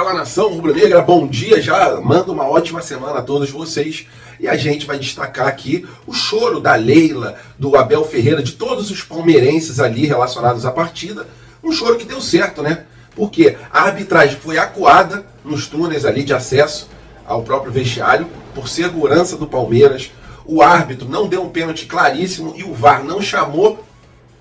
Fala, nação rubro-negra, bom dia já, manda uma ótima semana a todos vocês e a gente vai destacar aqui o choro da Leila, do Abel Ferreira, de todos os palmeirenses ali relacionados à partida, um choro que deu certo, né? Porque a arbitragem foi acuada nos túneis ali de acesso ao próprio vestiário, por segurança do Palmeiras, o árbitro não deu um pênalti claríssimo e o VAR não chamou.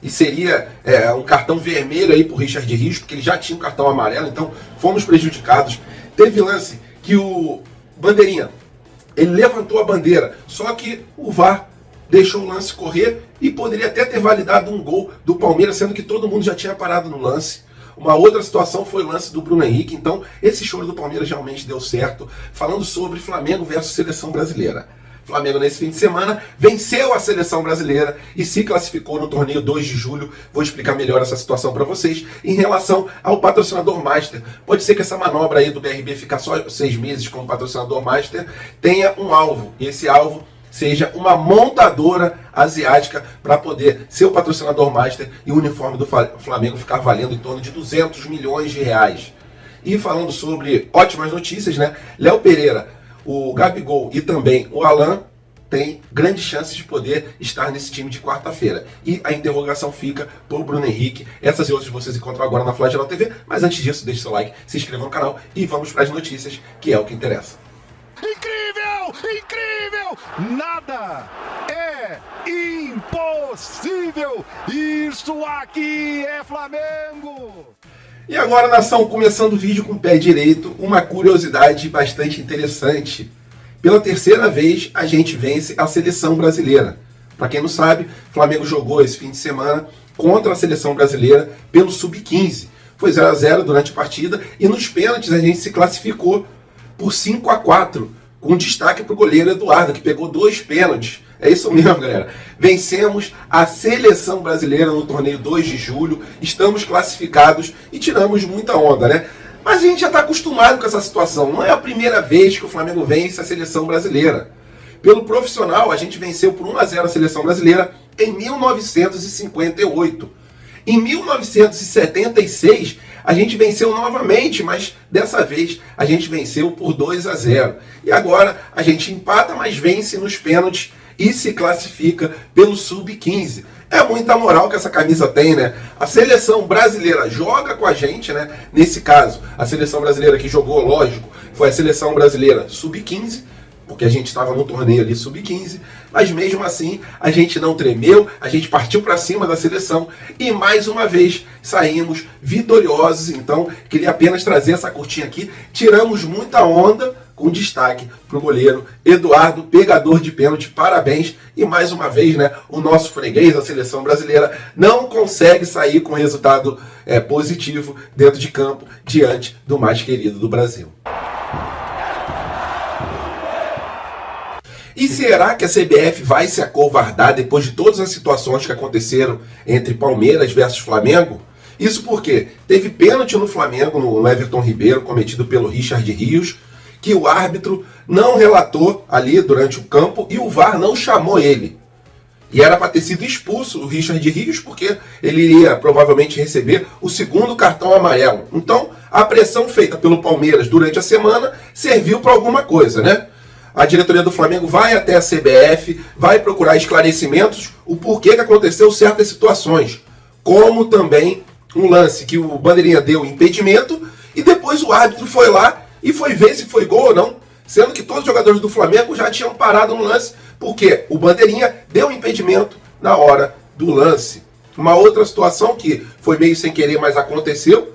E seria um cartão vermelho aí pro Richard Rios, porque ele já tinha um cartão amarelo, então fomos prejudicados. Teve lance que o Bandeirinha, ele levantou a bandeira, só que o VAR deixou o lance correr e poderia até ter validado um gol do Palmeiras, sendo que todo mundo já tinha parado no lance. Uma outra situação foi o lance do Bruno Henrique, então esse choro do Palmeiras realmente deu certo. Falando sobre Flamengo versus Seleção Brasileira. Flamengo nesse fim de semana venceu a Seleção Brasileira e se classificou no torneio 2 de julho. Vou explicar melhor essa situação para vocês. Em relação ao patrocinador Master, pode ser que essa manobra aí do BRB ficar só 6 meses como patrocinador Master tenha um alvo, e esse alvo seja uma montadora asiática para poder ser o patrocinador Master e o uniforme do Flamengo ficar valendo em torno de 200 milhões de reais. E falando sobre ótimas notícias, né? Léo Pereira, o Gabigol e também o Alan têm grandes chances de poder estar nesse time de quarta-feira. E a interrogação fica por Bruno Henrique. Essas e outras vocês encontram agora na Flagelo TV. Mas antes disso, deixe seu like, se inscreva no canal e vamos para as notícias, que é o que interessa. Incrível! Incrível! Nada é impossível! Isso aqui é Flamengo! E agora, nação, começando o vídeo com o pé direito, uma curiosidade bastante interessante. Pela terceira vez, a gente vence a Seleção Brasileira. Para quem não sabe, o Flamengo jogou esse fim de semana contra a Seleção Brasileira pelo Sub-15. Foi 0-0 durante a partida e nos pênaltis a gente se classificou por 5-4, com destaque para o goleiro Eduardo, que pegou 2 pênaltis. É isso mesmo, galera. Vencemos a Seleção Brasileira no torneio 2 de julho, estamos classificados e tiramos muita onda, né? Mas a gente já está acostumado com essa situação. Não é a primeira vez que o Flamengo vence a Seleção Brasileira. Pelo profissional, a gente venceu por 1-0 a Seleção Brasileira em 1958. Em 1976, a gente venceu novamente, mas dessa vez a gente venceu por 2-0. E agora a gente empata, mas vence nos pênaltis e se classifica pelo Sub-15. É muita moral que essa camisa tem, né? A Seleção Brasileira joga com a gente, né? Nesse caso, a Seleção Brasileira que jogou, lógico, foi a Seleção Brasileira Sub-15, porque a gente estava no torneio ali Sub-15, mas mesmo assim a gente não tremeu, a gente partiu para cima da seleção e mais uma vez saímos vitoriosos. Então queria apenas trazer essa curtinha aqui, tiramos muita onda, com destaque para o goleiro Eduardo, pegador de pênalti, parabéns. E mais uma vez, né, o nosso freguês, a Seleção Brasileira, não consegue sair com resultado positivo dentro de campo, diante do mais querido do Brasil. E será que a CBF vai se acovardar depois de todas as situações que aconteceram entre Palmeiras versus Flamengo? Isso porque teve pênalti no Flamengo, no Everton Ribeiro, cometido pelo Richard Rios, que o árbitro não relatou ali durante o campo e o VAR não chamou ele. E era para ter sido expulso o Richard Rios, porque ele iria provavelmente receber o segundo cartão amarelo. Então, a pressão feita pelo Palmeiras durante a semana serviu para alguma coisa, né? A diretoria do Flamengo vai até a CBF, vai procurar esclarecimentos, o porquê que aconteceu certas situações. Como também um lance que o Bandeirinha deu impedimento e depois o árbitro foi lá e foi ver se foi gol ou não, sendo que todos os jogadores do Flamengo já tinham parado no lance, porque o Bandeirinha deu impedimento na hora do lance. Uma outra situação que foi meio sem querer, mas aconteceu,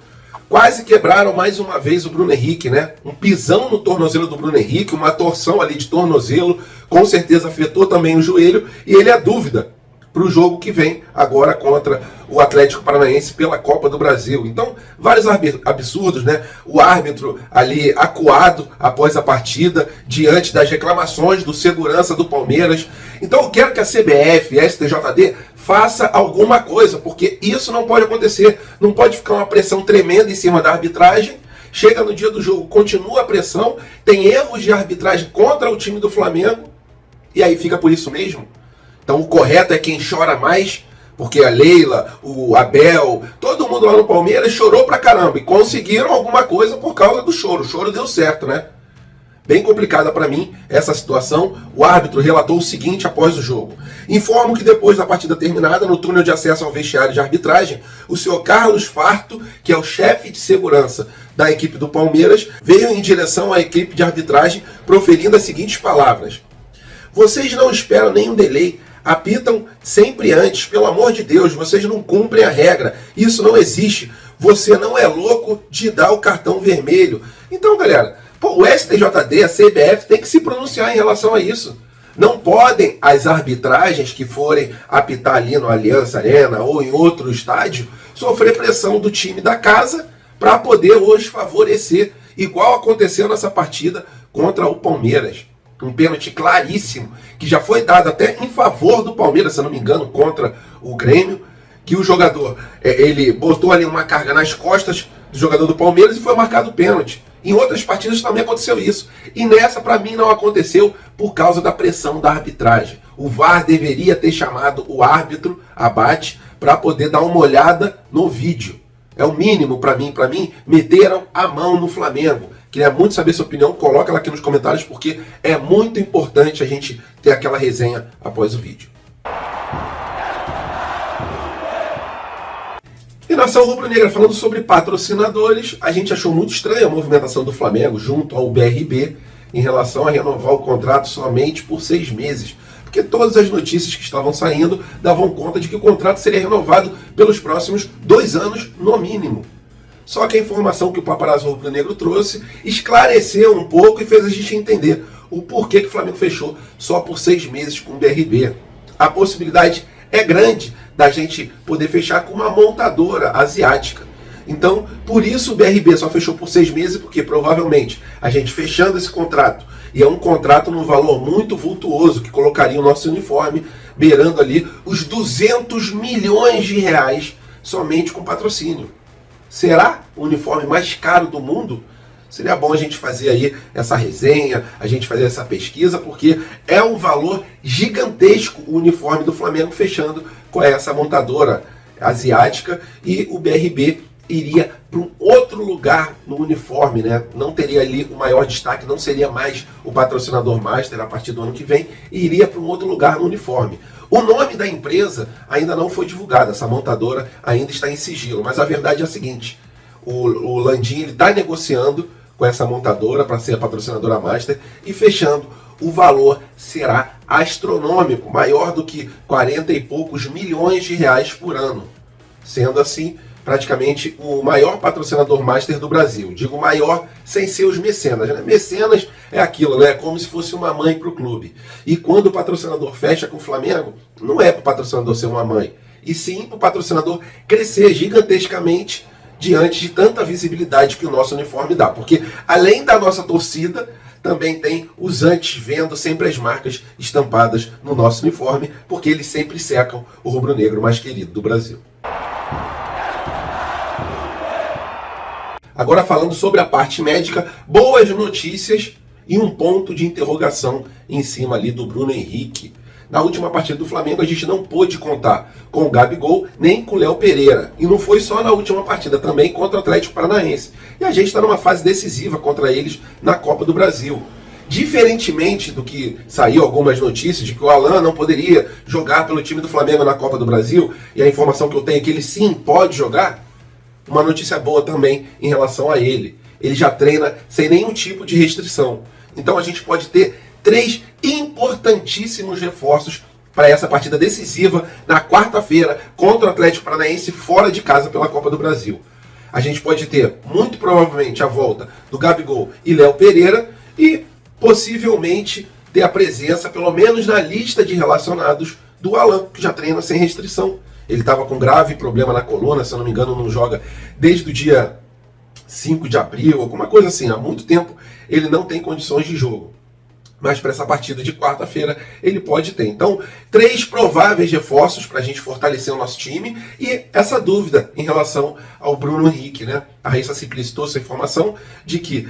quase quebraram mais uma vez o Bruno Henrique, né? Um pisão no tornozelo do Bruno Henrique, uma torção ali de tornozelo, com certeza afetou também o joelho, e ele é dúvida para o jogo que vem agora contra o Atlético Paranaense pela Copa do Brasil. Então, vários absurdos, né? O árbitro ali acuado após a partida, diante das reclamações do segurança do Palmeiras. Então, eu quero que a CBF e a STJD faça alguma coisa, porque isso não pode acontecer. Não pode ficar uma pressão tremenda em cima da arbitragem. Chega no dia do jogo, continua a pressão, tem erros de arbitragem contra o time do Flamengo, e aí fica por isso mesmo. Então o correto é quem chora mais Porque a Leila, o Abel, todo mundo lá no Palmeiras chorou pra caramba. E conseguiram alguma coisa por causa do choro. O choro deu certo, né? Bem complicada para mim essa situação. O árbitro relatou o seguinte após o jogo: informo que depois da partida terminada, no túnel de acesso ao vestiário de arbitragem, o senhor Carlos Farto, que é o chefe de segurança da equipe do Palmeiras, veio em direção à equipe de arbitragem proferindo as seguintes palavras: vocês não esperam nenhum delay, apitam sempre antes, pelo amor de Deus, vocês não cumprem a regra, isso não existe, você não é louco de dar o cartão vermelho. Então, galera, o STJD, a CBF, tem que se pronunciar em relação a isso. Não podem as arbitragens que forem apitar ali no Allianz Arena ou em outro estádio sofrer pressão do time da casa para poder hoje favorecer, igual aconteceu nessa partida contra o Palmeiras. Um pênalti claríssimo, que já foi dado até em favor do Palmeiras, se eu não me engano, contra o Grêmio, que o jogador, ele botou ali uma carga nas costas do jogador do Palmeiras e foi marcado pênalti. Em outras partidas também aconteceu isso. E nessa, para mim, não aconteceu por causa da pressão da arbitragem. O VAR deveria ter chamado o árbitro, Abate, para poder dar uma olhada no vídeo. É o mínimo para mim. Para mim, meteram a mão no Flamengo. Queria muito saber sua opinião. Coloca ela aqui nos comentários, porque é muito importante a gente ter aquela resenha após o vídeo. E nação rubro-negra, falando sobre patrocinadores, a gente achou muito estranha a movimentação do Flamengo junto ao BRB em relação a renovar o contrato somente por 6 meses. Porque todas as notícias que estavam saindo davam conta de que o contrato seria renovado pelos próximos 2 anos no mínimo. Só que a informação que o Paparazzo Rubro-Negro trouxe esclareceu um pouco e fez a gente entender o porquê que o Flamengo fechou só por 6 meses com o BRB. A possibilidade é grande da gente poder fechar com uma montadora asiática. Então, por isso o BRB só fechou por 6 meses, porque provavelmente a gente fechando esse contrato, e é um contrato num valor muito vultuoso, que colocaria o nosso uniforme beirando ali os 200 milhões de reais somente com patrocínio. Será o uniforme mais caro do mundo? Seria bom a gente fazer aí essa resenha, a gente fazer essa pesquisa, porque é um valor gigantesco o uniforme do Flamengo fechando com essa montadora asiática, e o BRB iria para um outro lugar no uniforme, né? Não teria ali o maior destaque, não seria mais o patrocinador master a partir do ano que vem, e iria para um outro lugar no uniforme. O nome da empresa ainda não foi divulgado, essa montadora ainda está em sigilo, mas a verdade é a seguinte: o Landim está negociando com essa montadora para ser a patrocinadora master e fechando. O valor será astronômico, maior do que 40 e poucos milhões de reais por ano, sendo assim praticamente o maior patrocinador master do Brasil. Digo maior sem ser os mecenas, né? Mecenas é aquilo, né? Como se fosse uma mãe para o clube. E quando o patrocinador fecha com o Flamengo, não é para o patrocinador ser uma mãe, e sim para o patrocinador crescer gigantescamente diante de tanta visibilidade que o nosso uniforme dá. Porque além da nossa torcida, também tem os antes vendo sempre as marcas estampadas no nosso uniforme, porque eles sempre secam o rubro-negro mais querido do Brasil. Agora falando sobre a parte médica, boas notícias e um ponto de interrogação em cima ali do Bruno Henrique. Na última partida do Flamengo a gente não pôde contar com o Gabigol nem com o Léo Pereira. E não foi só na última partida, também contra o Atlético Paranaense. E a gente está numa fase decisiva contra eles na Copa do Brasil. Diferentemente do que saiu algumas notícias de que o Alan não poderia jogar pelo time do Flamengo na Copa do Brasil, e a informação que eu tenho é que ele sim pode jogar, uma notícia boa também em relação a ele. Ele já treina sem nenhum tipo de restrição. Então a gente pode ter 3 importantíssimos reforços para essa partida decisiva na quarta-feira contra o Atlético Paranaense fora de casa pela Copa do Brasil. A gente pode ter, muito provavelmente, a volta do Gabigol e Léo Pereira e, possivelmente, ter a presença, pelo menos na lista de relacionados, do Alan, que já treina sem restrição. Ele estava com grave problema na coluna, se eu não me engano, não joga desde o dia 5 de abril, alguma coisa assim. Há muito tempo ele não tem condições de jogo. Mas para essa partida de quarta-feira ele pode ter. Então, 3 prováveis reforços para a gente fortalecer o nosso time, e essa dúvida em relação ao Bruno Henrique, né? A Raíssa Ciclistou essa informação de que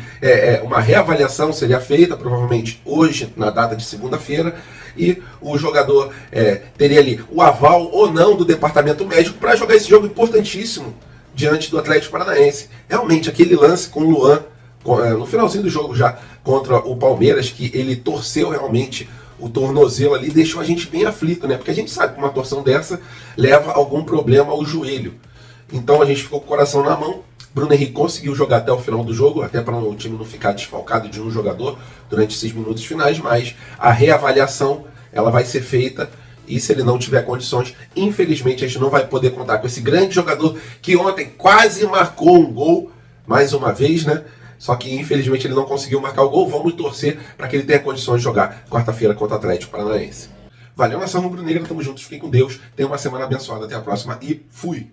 uma reavaliação seria feita, provavelmente hoje, na data de segunda-feira, e o jogador teria ali o aval ou não do departamento médico para jogar esse jogo importantíssimo diante do Atlético Paranaense. Realmente, aquele lance com o Luan, no finalzinho do jogo já, contra o Palmeiras, que ele torceu realmente o tornozelo ali, deixou a gente bem aflito, né? Porque a gente sabe que uma torção dessa leva algum problema ao joelho. Então a gente ficou com o coração na mão. Bruno Henrique conseguiu jogar até o final do jogo, até para o time não ficar desfalcado de um jogador durante esses minutos finais, mas a reavaliação ela vai ser feita e se ele não tiver condições, infelizmente a gente não vai poder contar com esse grande jogador que ontem quase marcou um gol, mais uma vez, né? Só que infelizmente ele não conseguiu marcar o gol. Vamos torcer para que ele tenha condições de jogar quarta-feira contra o Atlético Paranaense. Valeu, nação rubro-negra, tamo juntos, fiquem com Deus, tenham uma semana abençoada, até a próxima e fui!